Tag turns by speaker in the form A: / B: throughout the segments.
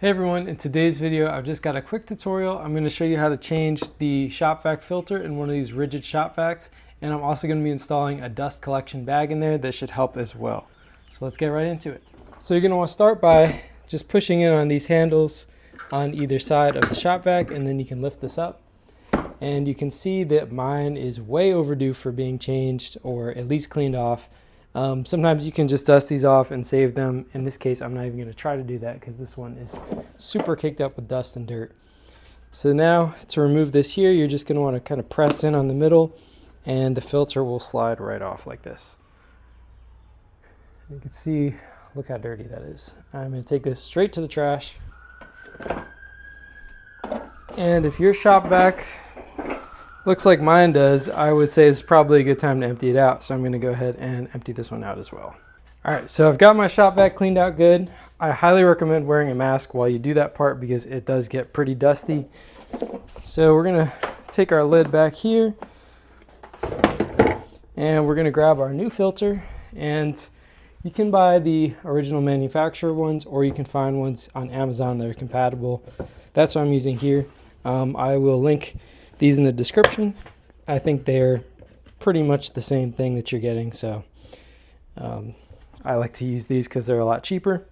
A: Hey everyone, in today's video I've just got a quick tutorial. I'm going to show you how to change the shop vac filter in one of these Ridgid shop vacs, and I'm also going to be installing a dust collection bag in there that should help as well. So let's get right into it. So you're going to want to start by just pushing in on these handles on either side of the shop vac, and then you can lift this up. And you can see that mine is way overdue for being changed or at least cleaned off. Sometimes you can just dust these off and save them. In this case, I'm not even going to try to do that because this one is super caked up with dust and dirt. So now to remove this here, you're just going to want to kind of press in on the middle and the filter will slide right off like this. You can see, look how dirty that is. I'm going to take this straight to the trash. And if your shop vac looks like mine does, I would say it's probably a good time to empty it out. So I'm going to go ahead and empty this one out as well. All right, so I've got my shop vac cleaned out good. I highly recommend wearing a mask while you do that part because it does get pretty dusty. So we're going to take our lid back here and we're going to grab our new filter, and you can buy the original manufacturer ones or you can find ones on Amazon that are compatible. That's what I'm using here. I will link these in the description. I think they're pretty much the same thing that you're getting, so I like to use these because they're a lot cheaper.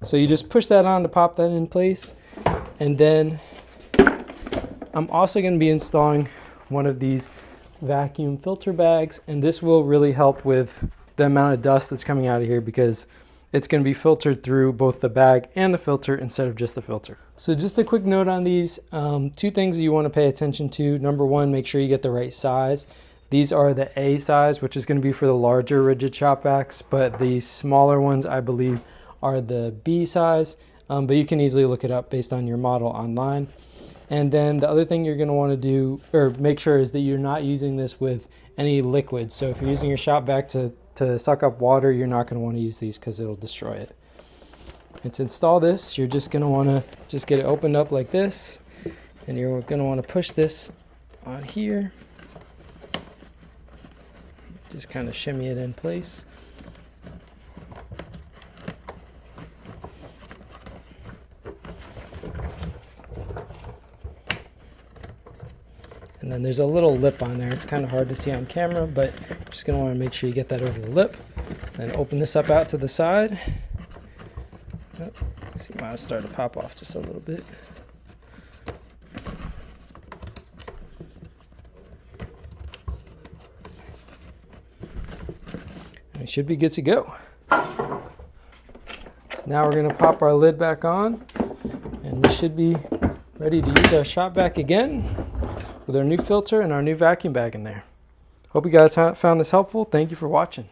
A: So you just push that on to pop that in place, and then I'm also going to be installing one of these vacuum filter bags, and this will really help with the amount of dust that's coming out of here because it's going to be filtered through both the bag and the filter instead of just the filter. So just a quick note on these, two things you want to pay attention to. Number one, make sure you get the right size. These are the A size, which is going to be for the larger Ridgid shop vacs, but the smaller ones I believe are the B size, but you can easily look it up based on your model online. And then the other thing you're going to want to do or make sure is that you're not using this with any liquid. So if you're using your shop vac to suck up water, you're not going to want to use these because it'll destroy it. And to install this, you're just going to want to just get it opened up like this, and you're going to want to push this on here. Just kind of shimmy it in place. And then there's a little lip on there. It's kind of hard to see on camera, but you're just going to want to make sure you get that over the lip. Then open this up out to the side. Oh, see, mine started to pop off just a little bit. And we should be good to go. So now we're going to pop our lid back on, and we should be ready to use our shop vac again with our new filter and our new vacuum bag in there. Hope you guys found this helpful. Thank you for watching.